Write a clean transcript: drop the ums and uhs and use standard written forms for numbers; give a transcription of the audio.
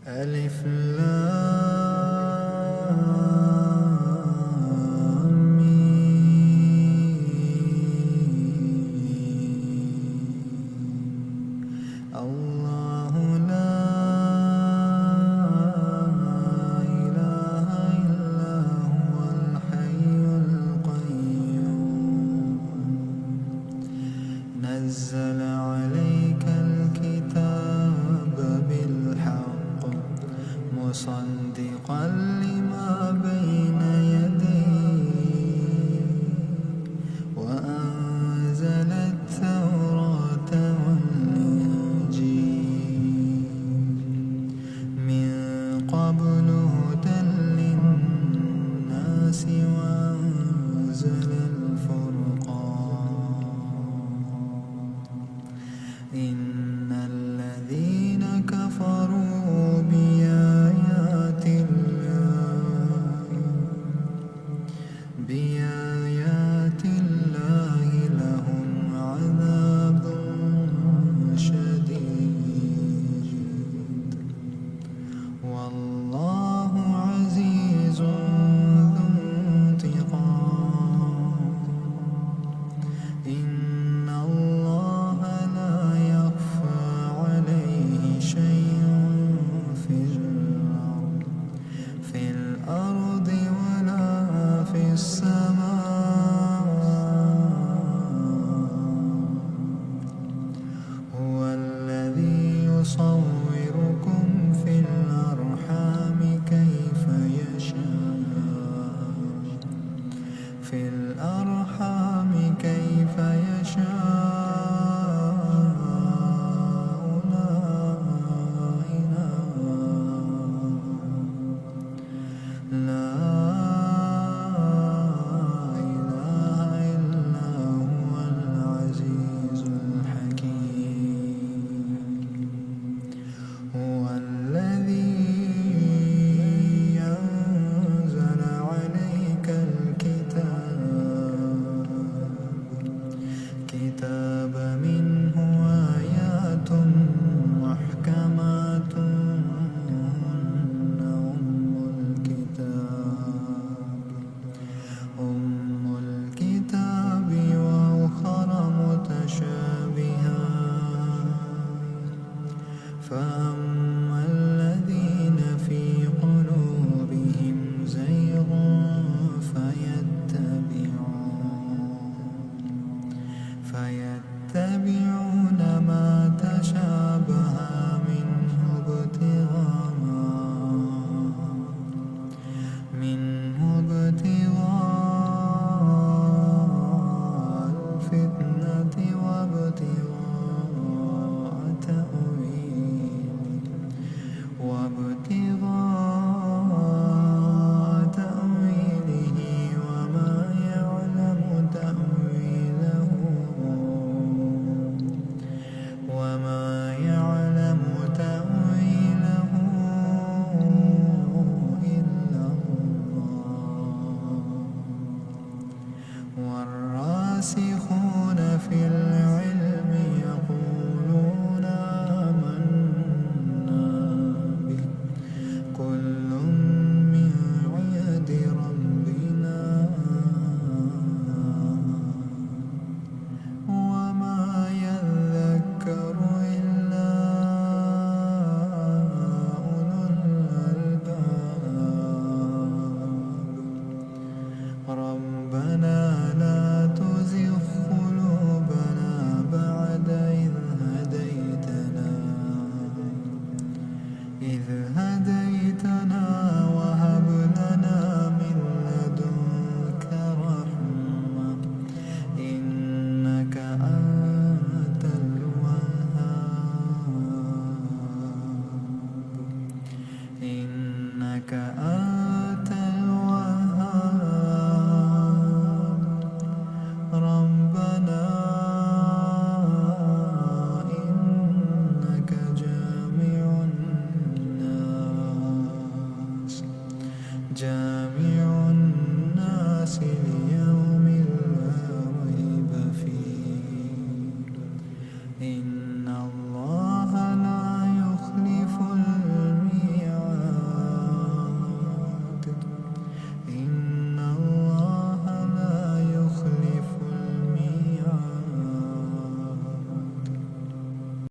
ألف لام ميم. الله لا إله إلا هو الحي القيوم. نزل عليك الكتاب بالحق مصدقا لما بين يديه وأنزل التوراة والإنجيل من قبل هدى للناس وأنزل الفرقان. إن الذين كفروا بآيات الله لهم عذاب شديد والله عزيز ذو انتقام. إن الله لا يخفى عليه شيء في الأرض ولا في السماء. هو الذي يصوركم في الأرحام كيف يشاء في الأرحام كيف يشاء. لا إله إلا هو العزيز الحكيم. هو الذي أنزل عليك الكتاب منه آيات محكمات هن أم الكتاب وأخر متشابهات. فأما الذين في قلوبهم زيغ فيتبعون ما تشابه منه ابتغاء الفتنة وابتغاء تأويله وما يعلم تأويله إلا الله. والراسخون في العلم يقولون آمنا به كل من عند ربنا وما يذكر إلا أولو الألباب. ربنا لا تزغ قلوبنا بعد إذ هديتنا وهب لنا من لدنك رحمة إنك أنت الوهاب.